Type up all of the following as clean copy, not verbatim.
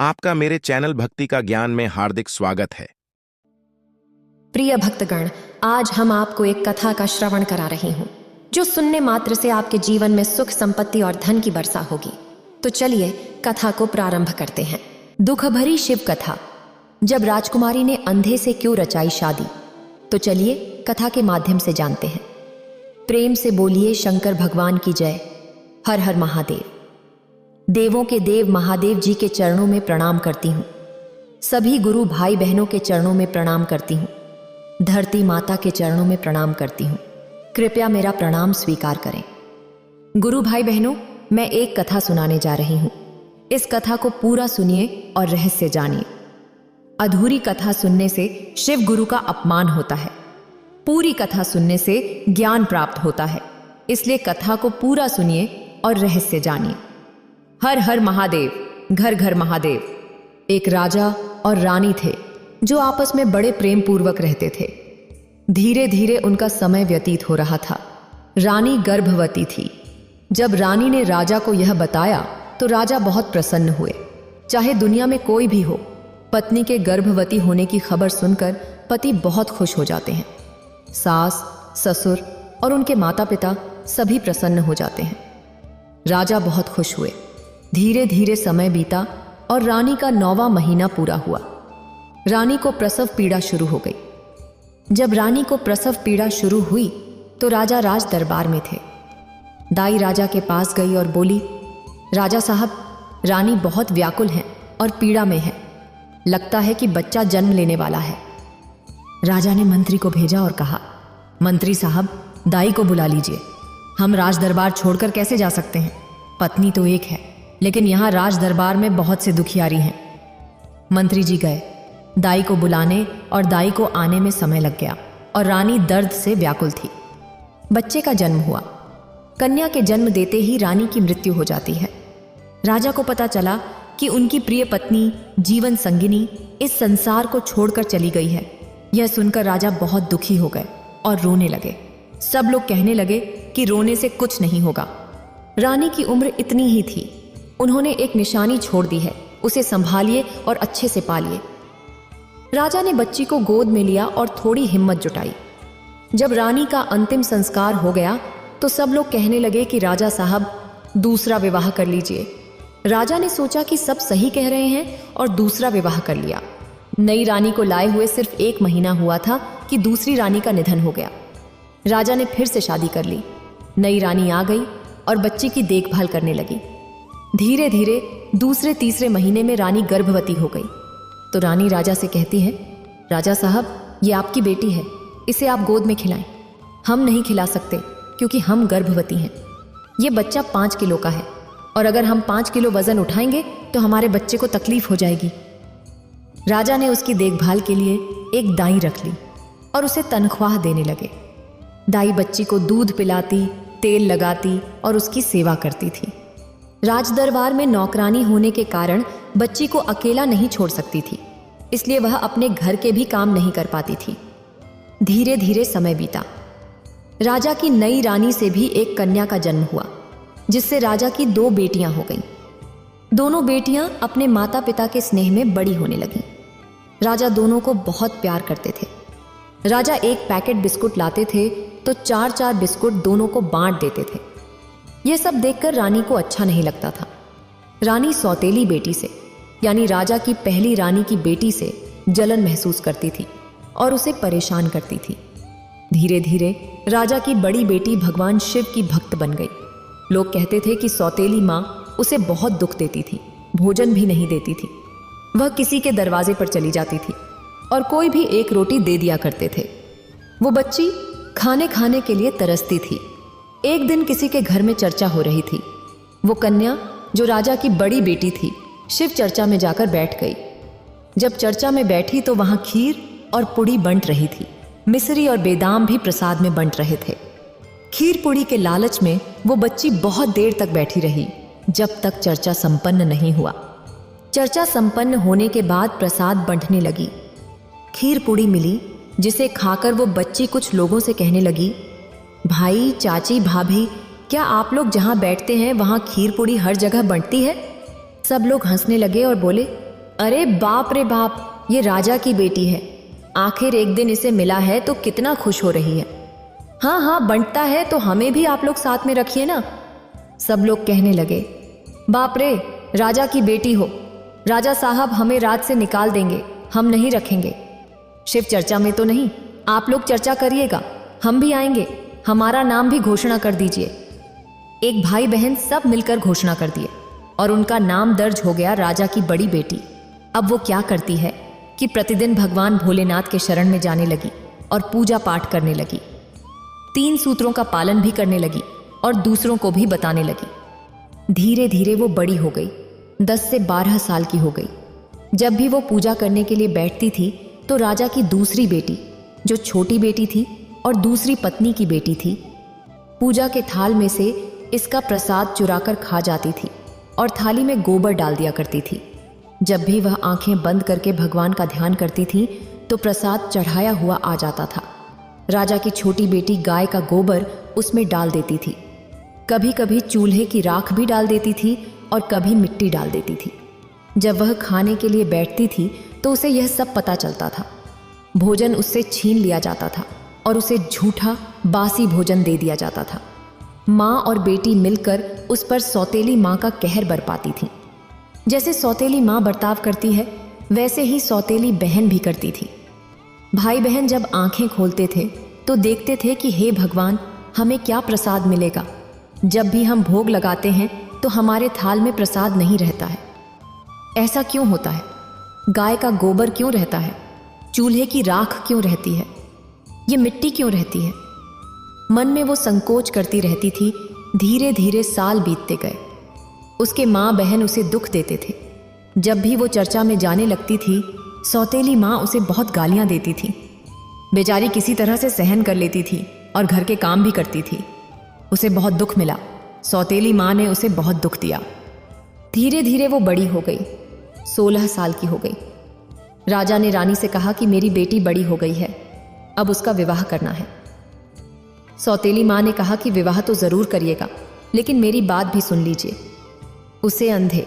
आपका मेरे चैनल भक्ति का ज्ञान में हार्दिक स्वागत है। प्रिय भक्तगण, आज हम आपको एक कथा का श्रवण करा रही हूँ जो सुनने मात्र से आपके जीवन में सुख, संपत्ति और धन की वर्षा होगी। तो चलिए कथा को प्रारंभ करते हैं। दुख भरी शिव कथा। जब राजकुमारी ने अंधे से क्यों रचाई शादी, तो चलिए कथा के माध्यम से जानते हैं। प्रेम से बोलिए शंकर भगवान की जय। हर हर महादेव। देवों के देव महादेव जी के चरणों में प्रणाम करती हूँ। सभी गुरु भाई बहनों के चरणों में प्रणाम करती हूँ। धरती माता के चरणों में प्रणाम करती हूँ। कृपया मेरा प्रणाम स्वीकार करें। गुरु भाई बहनों, मैं एक कथा सुनाने जा रही हूँ। इस कथा को पूरा सुनिए और रहस्य जानिए। अधूरी कथा सुनने से शिव गुरु का अपमान होता है। पूरी कथा सुनने से ज्ञान प्राप्त होता है। इसलिए कथा को पूरा सुनिए और रहस्य जानिए। हर हर महादेव, घर घर महादेव। एक राजा और रानी थे जो आपस में बड़े प्रेम पूर्वक रहते थे। धीरे धीरे उनका समय व्यतीत हो रहा था। रानी गर्भवती थी। जब रानी ने राजा को यह बताया तो राजा बहुत प्रसन्न हुए। चाहे दुनिया में कोई भी हो, पत्नी के गर्भवती होने की खबर सुनकर पति बहुत खुश हो जाते हैं। सास, ससुर और उनके माता पिता सभी प्रसन्न हो जाते हैं। राजा बहुत खुश हुए। धीरे धीरे समय बीता और रानी का 9वां महीना पूरा हुआ। रानी को प्रसव पीड़ा शुरू हो गई। जब रानी को प्रसव पीड़ा शुरू हुई तो राजा राज दरबार में थे। दाई राजा के पास गई और बोली, राजा साहब, रानी बहुत व्याकुल है और पीड़ा में है। लगता है कि बच्चा जन्म लेने वाला है। राजा ने मंत्री को भेजा और कहा, मंत्री साहब, दाई को बुला लीजिए। हम राज दरबार छोड़कर कैसे जा सकते हैं? पत्नी तो एक है, लेकिन यहाँ राज दरबार में बहुत से दुखियारी हैं। मंत्री जी गए। दाई को बुलाने और दाई को आने में समय लग गया और रानी दर्द से व्याकुल थी। बच्चे का जन्म हुआ। कन्या के जन्म देते ही रानी की मृत्यु हो जाती है। राजा को पता चला कि उनकी प्रिय पत्नी, जीवन संगिनी इस संसार को छोड़कर चली गई है। यह सुनकर राजा बहुत दुखी हो गए और रोने लगे। सब लोग कहने लगे कि रोने से कुछ नहीं होगा। रानी की उम्र इतनी ही थी। उन्होंने एक निशानी छोड़ दी है, उसे संभालिए और अच्छे से पालिए। राजा ने बच्ची को गोद में लिया और थोड़ी हिम्मत जुटाई। जब रानी का अंतिम संस्कार हो गया तो सब लोग कहने लगे कि राजा साहब, दूसरा विवाह कर लीजिए। राजा ने सोचा कि सब सही कह रहे हैं और दूसरा विवाह कर लिया। नई रानी को लाए हुए सिर्फ 1 महीना हुआ था कि दूसरी रानी का निधन हो गया। राजा ने फिर से शादी कर ली। नई रानी आ गई और बच्ची की देखभाल करने लगी। धीरे धीरे दूसरे तीसरे महीने में रानी गर्भवती हो गई। तो रानी राजा से कहती है, राजा साहब, ये आपकी बेटी है, इसे आप गोद में खिलाएं। हम नहीं खिला सकते क्योंकि हम गर्भवती हैं। ये बच्चा 5 किलो का है और अगर हम 5 किलो वजन उठाएंगे तो हमारे बच्चे को तकलीफ हो जाएगी। राजा ने उसकी देखभाल के लिए एक दाई रख ली और उसे तनख्वाह देने लगे। दाई बच्ची को दूध पिलाती, तेल लगाती और उसकी सेवा करती थी। राज दरबार में नौकरानी होने के कारण बच्ची को अकेला नहीं छोड़ सकती थी, इसलिए वह अपने घर के भी काम नहीं कर पाती थी। धीरे धीरे समय बीता। राजा की नई रानी से भी एक कन्या का जन्म हुआ, जिससे राजा की 2 बेटियां हो गईं। दोनों बेटियां अपने माता पिता के स्नेह में बड़ी होने लगीं। राजा दोनों को बहुत प्यार करते थे। राजा एक पैकेट बिस्कुट लाते थे तो 4-4 बिस्कुट दोनों को बांट देते थे। यह सब देखकर रानी को अच्छा नहीं लगता था। रानी सौतेली बेटी से, यानी राजा की पहली रानी की बेटी से जलन महसूस करती थी और उसे परेशान करती थी। धीरे धीरे राजा की बड़ी बेटी भगवान शिव की भक्त बन गई। लोग कहते थे कि सौतेली माँ उसे बहुत दुख देती थी, भोजन भी नहीं देती थी। वह किसी के दरवाजे पर चली जाती थी और कोई भी एक रोटी दे दिया करते थे। वो बच्ची खाने के लिए तरसती थी। एक दिन किसी के घर में चर्चा हो रही थी। वो कन्या, जो राजा की बड़ी बेटी थी, शिव चर्चा में जाकर बैठ गई। जब चर्चा में बैठी तो वहां खीर और पुड़ी बंट रही थी। मिश्री और बेदाम भी प्रसाद में बंट रहे थे। खीर पुड़ी के लालच में वो बच्ची बहुत देर तक बैठी रही, जब तक चर्चा संपन्न नहीं हुआ। चर्चा संपन्न होने के बाद प्रसाद बंटने लगी। खीर पुड़ी मिली, जिसे खाकर वो बच्ची कुछ लोगों से कहने लगी, भाई, चाची, भाभी, क्या आप लोग जहाँ बैठते हैं वहाँ खीर पुड़ी हर जगह बंटती है? सब लोग हंसने लगे और बोले, अरे बाप रे बाप, ये राजा की बेटी है। आखिर एक दिन इसे मिला है तो कितना खुश हो रही है। हाँ हाँ, बंटता है तो हमें भी आप लोग साथ में रखिए ना। सब लोग कहने लगे, बाप रे, राजा की बेटी हो, राजा साहब हमें राज से निकाल देंगे, हम नहीं रखेंगे। शिव चर्चा में तो नहीं, आप लोग चर्चा करिएगा, हम भी आएंगे, हमारा नाम भी घोषणा कर दीजिए। एक भाई बहन सब मिलकर घोषणा कर दिए और उनका नाम दर्ज हो गया राजा की बड़ी बेटी। अब वो क्या करती है कि प्रतिदिन भगवान भोलेनाथ के शरण में जाने लगी और पूजा पाठ करने लगी। 3 सूत्रों का पालन भी करने लगी और दूसरों को भी बताने लगी। धीरे धीरे वो बड़ी हो गई, 10 से 12 साल की हो गई। जब भी वो पूजा करने के लिए बैठती थी तो राजा की दूसरी बेटी, जो छोटी बेटी थी और दूसरी पत्नी की बेटी थी, पूजा के थाल में से इसका प्रसाद चुराकर खा जाती थी और थाली में गोबर डाल दिया करती थी। जब भी वह आंखें बंद करके भगवान का ध्यान करती थी तो प्रसाद चढ़ाया हुआ आ जाता था। राजा की छोटी बेटी गाय का गोबर उसमें डाल देती थी, कभी कभी चूल्हे की राख भी डाल देती थी और कभी मिट्टी डाल देती थी। जब वह खाने के लिए बैठती थी तो उसे यह सब पता चलता था। भोजन उससे छीन लिया जाता था और उसे झूठा बासी भोजन दे दिया जाता था। माँ और बेटी मिलकर उस पर सौतेली माँ का कहर बरपाती थी। जैसे सौतेली माँ बर्ताव करती है वैसे ही सौतेली बहन भी करती थी। भाई बहन जब आंखें खोलते थे तो देखते थे कि हे भगवान, हमें क्या प्रसाद मिलेगा। जब भी हम भोग लगाते हैं तो हमारे थाल में प्रसाद नहीं रहता है। ऐसा क्यों होता है? गाय का गोबर क्यों रहता है? चूल्हे की राख क्यों रहती है? ये मिट्टी क्यों रहती है? मन में वो संकोच करती रहती थी। धीरे धीरे साल बीतते गए। उसके माँ बहन उसे दुख देते थे। जब भी वो चर्चा में जाने लगती थी, सौतेली माँ उसे बहुत गालियाँ देती थी। बेचारी किसी तरह से सहन कर लेती थी और घर के काम भी करती थी। उसे बहुत दुख मिला। सौतेली माँ ने उसे बहुत दुख दिया। धीरे धीरे वो बड़ी हो गई, 16 साल की हो गई। राजा ने रानी से कहा कि मेरी बेटी बड़ी हो गई है, अब उसका विवाह करना है। सौतेली माँ ने कहा कि विवाह तो ज़रूर करिएगा, लेकिन मेरी बात भी सुन लीजिए। उसे अंधे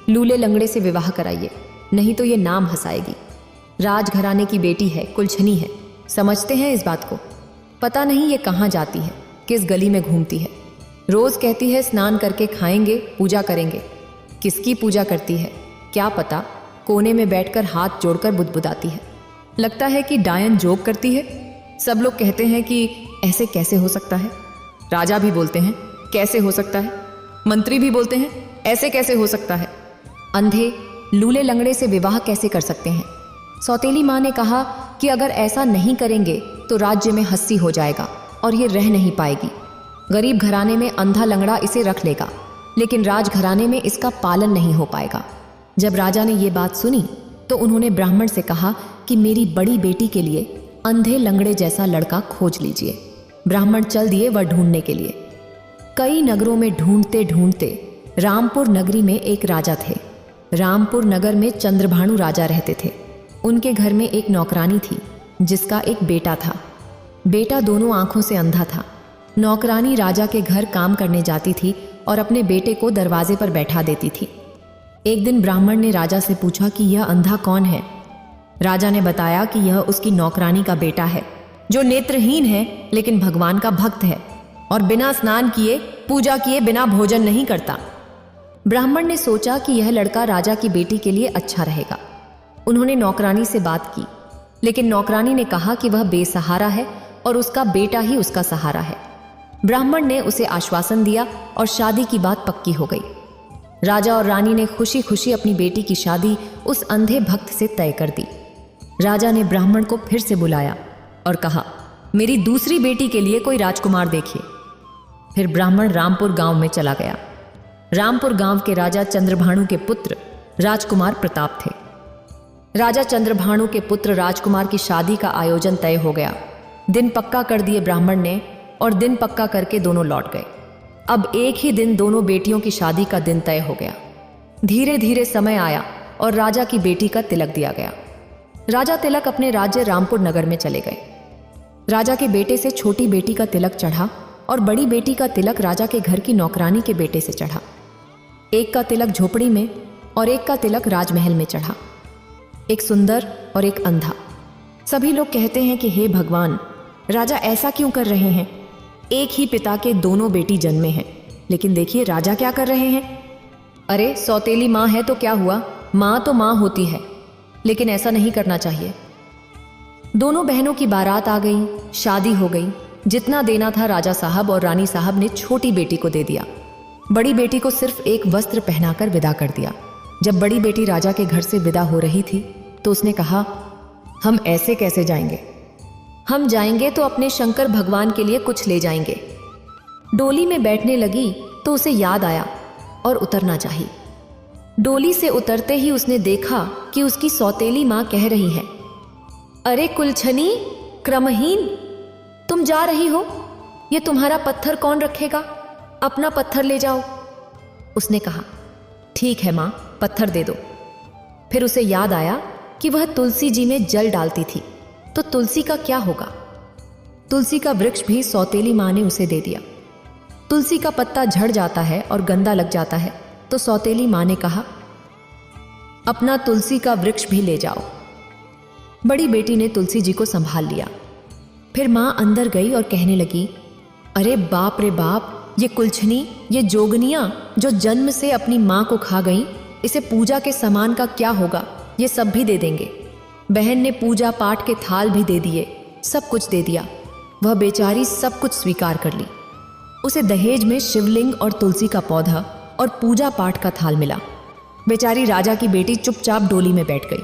लूले लंगड़े से विवाह कराइए, नहीं तो ये नाम हंसाएगी। राजघराने की बेटी है, कुलछनी है, समझते हैं इस बात को? पता नहीं ये कहाँ जाती है, किस गली में घूमती है। रोज़ कहती है स्नान करके खाएंगे, पूजा करेंगे। किसकी पूजा करती है क्या पता, कोने में बैठकर हाथ जोड़कर बुदबुदाती है। लगता है कि डायन जोग करती है। सब लोग कहते हैं कि ऐसे कैसे हो सकता है। राजा भी बोलते हैं कैसे हो सकता है, मंत्री भी बोलते हैं ऐसे कैसे हो सकता है। अंधे लूले लंगड़े से विवाह कैसे कर सकते हैं? सौतेली माँ ने कहा कि अगर ऐसा नहीं करेंगे तो राज्य में हस्सी हो जाएगा और ये रह नहीं पाएगी। गरीब घराने में अंधा लंगड़ा इसे रख लेगा, लेकिन राजघराने में इसका पालन नहीं हो पाएगा। जब राजा ने ये बात सुनी तो उन्होंने ब्राह्मण से कहा कि मेरी बड़ी बेटी के लिए अंधे लंगड़े जैसा लड़का खोज लीजिए। ब्राह्मण चल दिए वह ढूंढने के लिए। कई नगरों में ढूंढते ढूंढते रामपुर नगरी में एक राजा थे। रामपुर नगर में चंद्रभानु राजा रहते थे। उनके घर में एक नौकरानी थी जिसका एक बेटा था। बेटा दोनों आंखों से अंधा था। नौकरानी राजा के घर काम करने जाती थी और अपने बेटे को दरवाजे पर बैठा देती थी। एक दिन ब्राह्मण ने राजा से पूछा कि यह अंधा कौन है। राजा ने बताया कि यह उसकी नौकरानी का बेटा है, जो नेत्रहीन है लेकिन भगवान का भक्त है और बिना स्नान किए पूजा किए बिना भोजन नहीं करता। ब्राह्मण ने सोचा कि यह लड़का राजा की बेटी के लिए अच्छा रहेगा। उन्होंने नौकरानी से बात की, लेकिन नौकरानी ने कहा कि वह बेसहारा है और उसका बेटा ही उसका सहारा है। ब्राह्मण ने उसे आश्वासन दिया और शादी की बात पक्की हो गई। राजा और रानी ने खुशी खुशी अपनी बेटी की शादी उस अंधे भक्त से तय कर दी। राजा ने ब्राह्मण को फिर से बुलाया और कहा, मेरी दूसरी बेटी के लिए कोई राजकुमार देखिए। फिर ब्राह्मण रामपुर गांव में चला गया। रामपुर गांव के राजा चंद्रभानु के पुत्र राजकुमार प्रताप थे। राजा चंद्रभानु के पुत्र राजकुमार की शादी का आयोजन तय हो गया। दिन पक्का कर दिए ब्राह्मण ने और दिन पक्का करके दोनों लौट गए। अब एक ही दिन दोनों बेटियों की शादी का दिन तय हो गया। धीरे धीरे समय आया और राजा की बेटी का तिलक दिया गया। राजा तिलक अपने राज्य रामपुर नगर में चले गए। राजा के बेटे से छोटी बेटी का तिलक चढ़ा और बड़ी बेटी का तिलक राजा के घर की नौकरानी के बेटे से चढ़ा। एक का तिलक झोपड़ी में और एक का तिलक राजमहल में चढ़ा। एक सुंदर और एक अंधा। सभी लोग कहते हैं कि हे भगवान, राजा ऐसा क्यों कर रहे हैं? एक ही पिता के दोनों बेटी जन्मे हैं, लेकिन देखिए राजा क्या कर रहे हैं। अरे सौतेली माँ है तो क्या हुआ, माँ तो माँ होती है, लेकिन ऐसा नहीं करना चाहिए। दोनों बहनों की बारात आ गई, शादी हो गई। जितना देना था राजा साहब और रानी साहब ने छोटी बेटी को दे दिया। बड़ी बेटी को सिर्फ एक वस्त्र पहनाकर विदा कर दिया। जब बड़ी बेटी राजा के घर से विदा हो रही थी तो उसने कहा, हम ऐसे कैसे जाएंगे? हम जाएंगे तो अपने शंकर भगवान के लिए कुछ ले जाएंगे। डोली में बैठने लगी तो उसे याद आया और उतरना चाहिए। डोली से उतरते ही उसने देखा कि उसकी सौतेली माँ कह रही है, अरे कुलछनी, क्रमहीन, तुम जा रही हो, ये तुम्हारा पत्थर कौन रखेगा? अपना पत्थर ले जाओ। उसने कहा, ठीक है माँ, पत्थर दे दो। फिर उसे याद आया कि वह तुलसी जी में जल डालती थी, तो तुलसी का क्या होगा? तुलसी का वृक्ष भी सौतेली माँ ने उसे दे दिया। तुलसी का पत्ता झड़ जाता है और गंदा लग जाता है, तो सौतेली माँ ने कहा, अपना तुलसी का वृक्ष भी ले जाओ। बड़ी बेटी ने तुलसी जी को संभाल लिया। फिर माँ अंदर गई और कहने लगी, अरे बाप रे बाप, ये कुलछनी, ये जोगनियां जो जन्म से अपनी माँ को खा गई, इसे पूजा के सामान का क्या होगा? ये सब भी दे देंगे। बहन ने पूजा पाठ के थाल भी दे दिए, सब कुछ दे दिया। वह बेचारी सब कुछ स्वीकार कर ली। उसे दहेज में शिवलिंग और तुलसी का पौधा और पूजा पाठ का थाल मिला। बेचारी राजा की बेटी चुपचाप डोली में बैठ गई।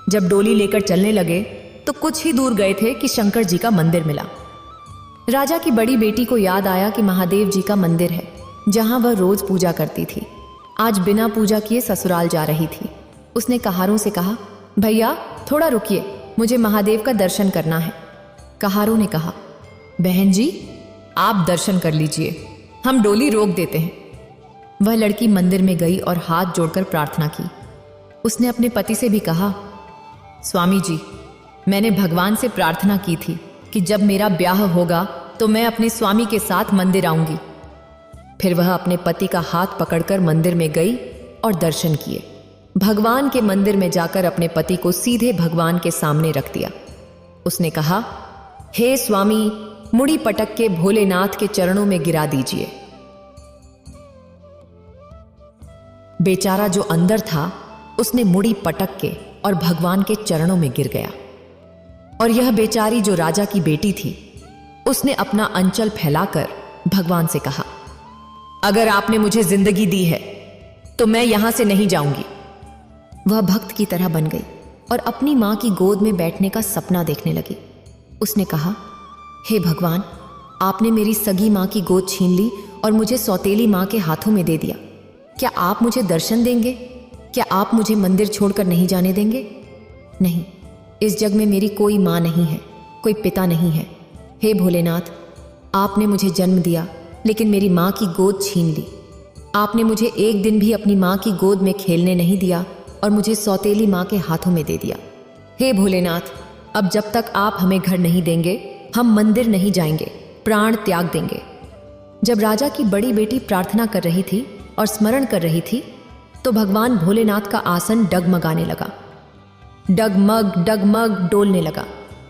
जब डोली लेकर चलने लगे तो कुछ ही दूर गए थे कि शंकर जी का मंदिर मिला। राजा की बड़ी बेटी को याद आया कि महादेव जी का मंदिर है, जहां वह रोज पूजा करती थी। आज बिना पूजा किए ससुराल जा रही थी। उसने कहारों से कहा, भैया थोड़ा रुकिए, मुझे महादेव का दर्शन करना है। कहारों ने कहा, बहन जी आप दर्शन कर लीजिए, हम डोली रोक देते हैं। वह लड़की मंदिर में गई और हाथ जोड़कर प्रार्थना की। उसने अपने पति से भी कहा, स्वामी जी, मैंने भगवान से प्रार्थना की थी कि जब मेरा ब्याह होगा तो मैं अपने स्वामी के साथ मंदिर आऊंगी। फिर वह अपने पति का हाथ पकड़कर मंदिर में गई और दर्शन किए। भगवान के मंदिर में जाकर अपने पति को सीधे भगवान के सामने रख दिया। उसने कहा, हे स्वामी, मुड़ी पटक के भोलेनाथ के चरणों में गिरा दीजिए। बेचारा जो अंदर था उसने मुड़ी पटक के और भगवान के चरणों में गिर गया। और यह बेचारी जो राजा की बेटी थी, उसने अपना अंचल फैलाकर भगवान से कहा, अगर आपने मुझे जिंदगी दी है तो मैं यहां से नहीं जाऊंगी। वह भक्त की तरह बन गई और अपनी मां की गोद में बैठने का सपना देखने लगी। उसने कहा, हे भगवान, आपने मेरी सगी मां की गोद छीन ली और मुझे सौतेली मां के हाथों में दे दिया। क्या आप मुझे दर्शन देंगे? क्या आप मुझे मंदिर छोड़कर नहीं जाने देंगे? नहीं, इस जग में मेरी कोई मां नहीं है, कोई पिता नहीं है। हे भोलेनाथ, आपने मुझे जन्म दिया लेकिन मेरी मां की गोद छीन ली। आपने मुझे एक दिन भी अपनी मां की गोद में खेलने नहीं दिया और मुझे सौतेली मां के हाथों में दे दिया। हे भोलेनाथ, अब जब तक आप हमें घर नहीं देंगे, हम मंदिर नहीं जाएंगे, प्राण त्याग देंगे। जब राजा की बड़ी बेटी प्रार्थना कर रही थी और स्मरण कर रही थी तो भगवान भोलेनाथ का आसन डगमगाने लगा। डगमग डगमग डोलने लगा।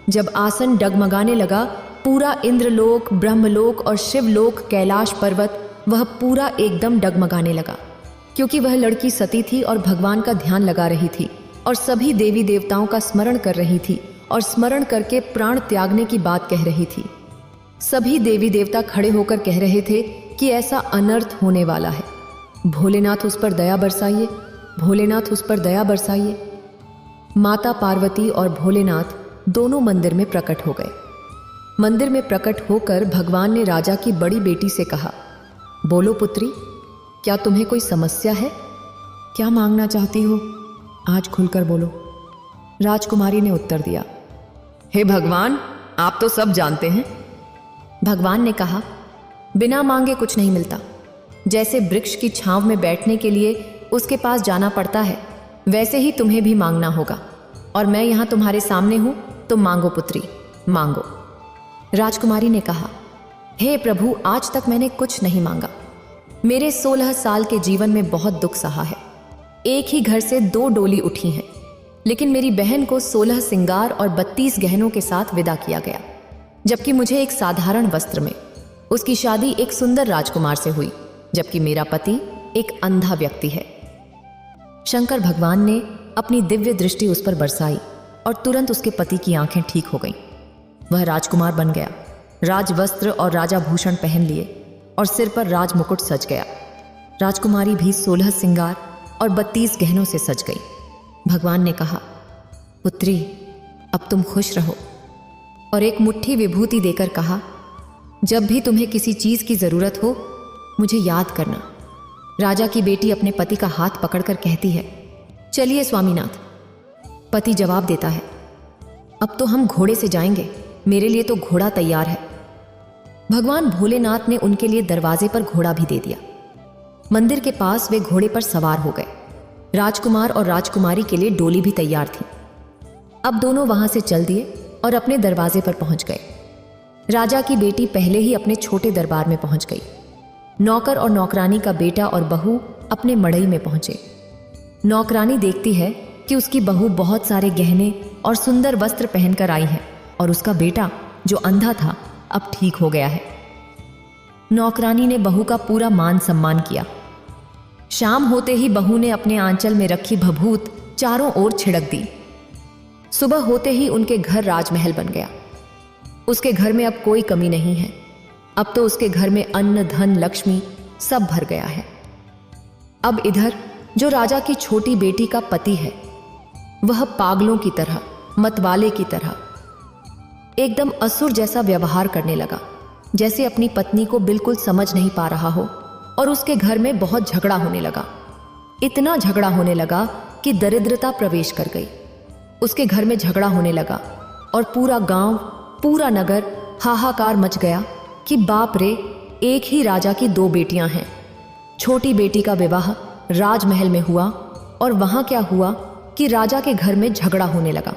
जब आसन डगमगाने लगा, पूरा इंद्रलोक, ब्रह्मलोक और शिवलोक, कैलाश पर्वत, वह पूरा एकदम डगमगाने लगा। क्योंकि वह लड़की सती थी और भगवान का ध्यान लगा रही थी और सभी देवी देवताओं का स्मरण कर रही थी और स्मरण करके प्राण त्यागने की बात कह रही थी। सभी देवी देवता खड़े होकर कह रहे थे कि ऐसा अनर्थ होने वाला है। भोलेनाथ उस पर दया बरसाइए, भोलेनाथ उस पर दया बरसाइए। माता पार्वती और भोलेनाथ दोनों मंदिर में प्रकट हो गए। मंदिर में प्रकट होकर भगवान ने राजा की बड़ी बेटी से कहा, बोलो पुत्री, क्या तुम्हें कोई समस्या है? क्या मांगना चाहती हो? आज खुलकर बोलो। राजकुमारी ने उत्तर दिया, हे भगवान, आप तो सब जानते हैं। भगवान ने कहा, बिना मांगे कुछ नहीं मिलता। जैसे वृक्ष की छांव में बैठने के लिए उसके पास जाना पड़ता है, वैसे ही तुम्हें भी मांगना होगा। और मैं यहां तुम्हारे सामने हूं, तो मांगो पुत्री, मांगो। राजकुमारी ने कहा, हे प्रभु, आज तक मैंने कुछ नहीं मांगा। मेरे 16 साल के जीवन में बहुत दुख सहा है। एक ही घर से 2 डोली उठी हैं, लेकिन मेरी बहन को 16 सिंगार और 32 गहनों के साथ विदा किया गया, जबकि मुझे एक साधारण वस्त्र में। उसकी शादी एक सुंदर राजकुमार से हुई, जबकि मेरा पति एक अंधा व्यक्ति है। शंकर भगवान ने अपनी दिव्य दृष्टि उस पर बरसाई और तुरंत उसके पति की आंखें ठीक हो गईं। वह राजकुमार बन गया, राजवस्त्र और राजा भूषण पहन लिए और सिर पर राज मुकुट सज गया। राजकुमारी भी 16 सिंगार और 32 गहनों से सज गई। भगवान ने कहा, पुत्री, अब तुम खुश रहो, और एक मुट्ठी विभूति देकर कहा, जब भी तुम्हें किसी चीज की जरूरत हो मुझे याद करना। राजा की बेटी अपने पति का हाथ पकड़कर कहती है, चलिए स्वामीनाथ। पति जवाब देता है, अब तो हम घोड़े से जाएंगे, मेरे लिए तो घोड़ा तैयार है। भगवान भोलेनाथ ने उनके लिए दरवाजे पर घोड़ा भी दे दिया। मंदिर के पास वे घोड़े पर सवार हो गए। राजकुमार और राजकुमारी के लिए डोली भी तैयार थी। अब दोनों वहां से चल दिए और अपने दरवाजे पर पहुंच गए। राजा की बेटी पहले ही अपने छोटे दरबार में पहुंच गई। नौकर और नौकरानी का बेटा और बहू अपने मड़ई में पहुंचे। नौकरानी देखती है कि उसकी बहू बहुत सारे गहने और सुंदर वस्त्र पहनकर आई है और उसका बेटा जो अंधा था अब ठीक हो गया है। नौकरानी ने बहू का पूरा मान सम्मान किया। शाम होते ही बहू ने अपने आंचल में रखी भभूत चारों ओर छिड़क दी। सुबह होते ही उनके घर राजमहल बन गया। उसके घर में अब कोई कमी नहीं है। अब तो उसके घर में अन्न, धन, लक्ष्मी सब भर गया है। अब इधर जो राजा की छोटी बेटी का पति है, वह पागलों की तरह, मतवाले की तरह एकदम असुर जैसा व्यवहार करने लगा, जैसे अपनी पत्नी को बिल्कुल समझ नहीं पा रहा हो। और उसके घर में बहुत झगड़ा होने लगा। इतना झगड़ा होने लगा कि दरिद्रता प्रवेश कर गई। उसके घर में झगड़ा होने लगा और पूरा गांव, पूरा नगर हाहाकार मच गया कि बाप रे, एक ही राजा की 2 बेटियां हैं। छोटी बेटी का विवाह राजमहल में हुआ और वहां क्या हुआ कि राजा के घर में झगड़ा होने लगा।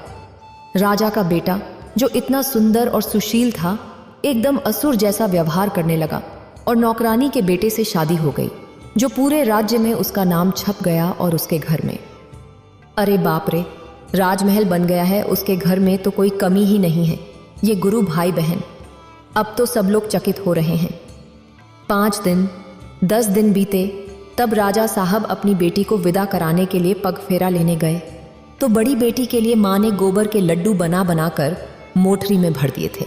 राजा का बेटा जो इतना सुंदर और सुशील था, एकदम असुर जैसा व्यवहार करने लगा और नौकरानी के बेटे से शादी हो गई, जो पूरे राज्य में उसका नाम छप गया और उसके घर में। अरे बाप रे, राजमहल बन गया है, उसके घर में तो कोई कमी ही नहीं है। ये गुरु भाई बहन, अब तो सब लोग चकित हो रहे हैं। 5 दिन 10 दिन बीते, तब राजा साहब अपनी बेटी को विदा कराने के लिए पग फेरा लेने गए तो बड़ी बेटी के लिए माँ ने गोबर के लड्डू बना बनाकर मोटरी में भर दिए थे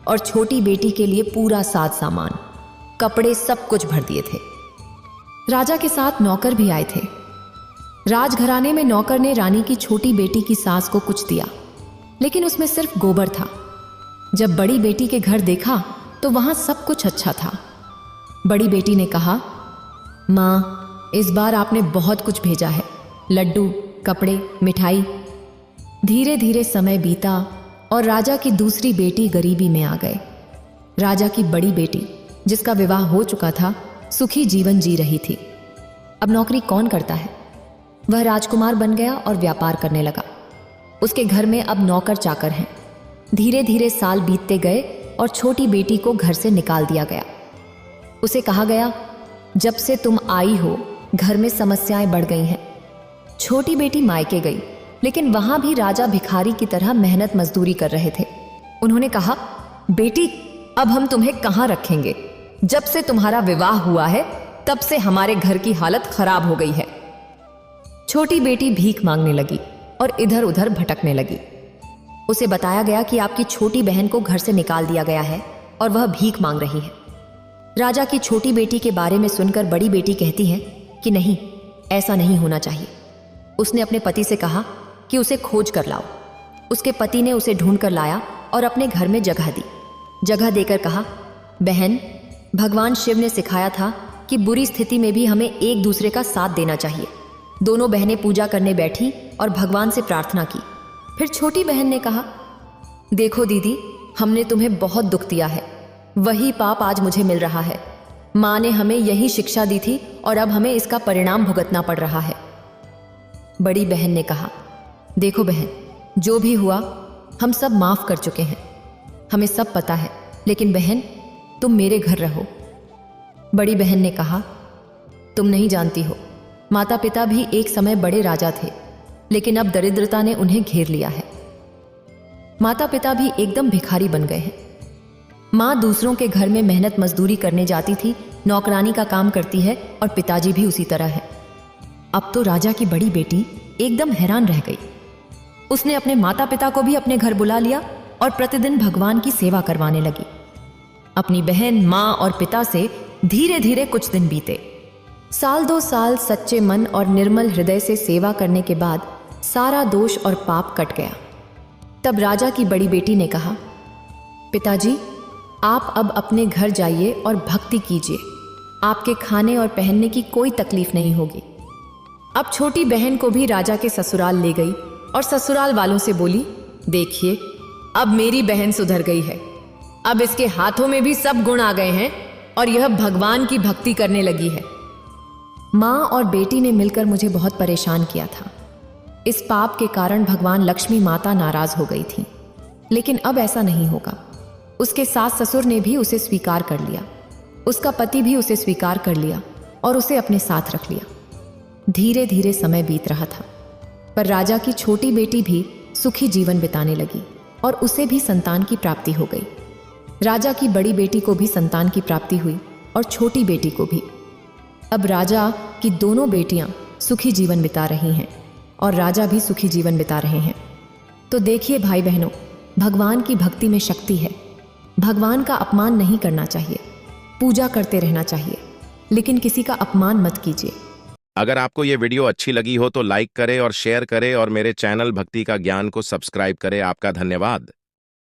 और छोटी बेटी के लिए पूरा साज सामान, कपड़े, सब कुछ भर दिए थे। राजा के साथ नौकर भी आए थे। राजघराने में नौकर ने रानी की छोटी बेटी की सास को कुछ दिया, लेकिन उसमें सिर्फ गोबर था। जब बड़ी बेटी के घर देखा तो वहां सब कुछ अच्छा था। बड़ी बेटी ने कहा, माँ, इस बार आपने बहुत कुछ भेजा है, लड्डू, कपड़े, मिठाई। धीरे धीरे समय बीता और राजा की दूसरी बेटी गरीबी में आ गए। राजा की बड़ी बेटी, जिसका विवाह हो चुका था, सुखी जीवन जी रही थी। अब नौकरी कौन करता है? वह राजकुमार बन गया और व्यापार करने लगा। उसके घर में अब नौकर चाकर हैं। धीरे धीरे साल बीतते गए और छोटी बेटी को घर से निकाल दिया गया। उसे कहा गया, जब से तुम आई हो घर में समस्याएं बढ़ गई हैं। छोटी बेटी मायके गई, लेकिन वहां भी राजा भिखारी की तरह मेहनत मजदूरी कर रहे थे। उन्होंने कहा, बेटी, अब हम तुम्हें कहां रखेंगे? जब से तुम्हारा विवाह हुआ है तब से हमारे घर की हालत खराब हो गई है। छोटी बेटी भीख मांगने लगी और इधर उधर भटकने लगी। उसे बताया गया कि आपकी छोटी बहन को घर से निकाल दिया गया है और वह भीख मांग रही है। राजा की छोटी बेटी के बारे में सुनकर बड़ी बेटी कहती है कि नहीं, ऐसा नहीं होना चाहिए। उसने अपने पति से कहा कि उसे खोज कर लाओ। उसके पति ने उसे ढूंढ कर लाया और अपने घर में जगह दी। जगह देकर कहा, बहन, भगवान शिव ने सिखाया था कि बुरी स्थिति में भी हमें एक दूसरे का साथ देना चाहिए। दोनों बहनें पूजा करने बैठी और भगवान से प्रार्थना की। फिर छोटी बहन ने कहा, देखो दीदी, हमने तुम्हें बहुत दुख दिया है, वही पाप आज मुझे मिल रहा है। माँ ने हमें यही शिक्षा दी थी और अब हमें इसका परिणाम भुगतना पड़ रहा है। बड़ी बहन ने कहा, देखो बहन, जो भी हुआ हम सब माफ कर चुके हैं, हमें सब पता है, लेकिन बहन तुम मेरे घर रहो। बड़ी बहन ने कहा, तुम नहीं जानती हो, माता पिता भी एक समय बड़े राजा थे, लेकिन अब दरिद्रता ने उन्हें घेर लिया है। माता पिता भी एकदम भिखारी बन गए हैं। माँ दूसरों के घर में मेहनत मजदूरी करने जाती थी, नौकरानी का काम करती है, और पिताजी भी उसी तरह है। अब तो राजा की बड़ी बेटी एकदम हैरान रह गई। उसने अपने माता पिता को भी अपने घर बुला लिया और प्रतिदिन भगवान की सेवा करवाने लगी। अपनी बहन, माँ और पिता से धीरे धीरे कुछ दिन बीते। साल 2 साल सच्चे मन और निर्मल हृदय से सेवा करने के बाद सारा दोष और पाप कट गया। तब राजा की बड़ी बेटी ने कहा, पिताजी, आप अब अपने घर जाइए और भक्ति कीजिए। आपके खाने और पहनने की कोई तकलीफ नहीं होगी। अब छोटी बहन को भी राजा के ससुराल ले गई और ससुराल वालों से बोली, देखिए, अब मेरी बहन सुधर गई है। अब इसके हाथों में भी सब गुण आ गए हैं और यह भगवान की भक्ति करने लगी है। माँ और बेटी ने मिलकर मुझे बहुत परेशान किया था। इस पाप के कारण भगवान लक्ष्मी माता नाराज हो गई थी, लेकिन अब ऐसा नहीं होगा। उसके सास ससुर ने भी उसे स्वीकार कर लिया, उसका पति भी उसे स्वीकार कर लिया और उसे अपने साथ रख लिया। धीरे धीरे समय बीत रहा था, पर राजा की छोटी बेटी भी सुखी जीवन बिताने लगी और उसे भी संतान की प्राप्ति हो गई। राजा की बड़ी बेटी को भी संतान की प्राप्ति हुई और छोटी बेटी को भी। अब राजा की दोनों बेटियां सुखी जीवन बिता रही हैं और राजा भी सुखी जीवन बिता रहे हैं। तो देखिए भाई बहनों, भगवान की भक्ति में शक्ति है। भगवान का अपमान नहीं करना चाहिए, पूजा करते रहना चाहिए, लेकिन किसी का अपमान मत कीजिए। अगर आपको ये वीडियो अच्छी लगी हो तो लाइक करें और शेयर करें और मेरे चैनल भक्ति का ज्ञान को सब्सक्राइब करें। आपका धन्यवाद।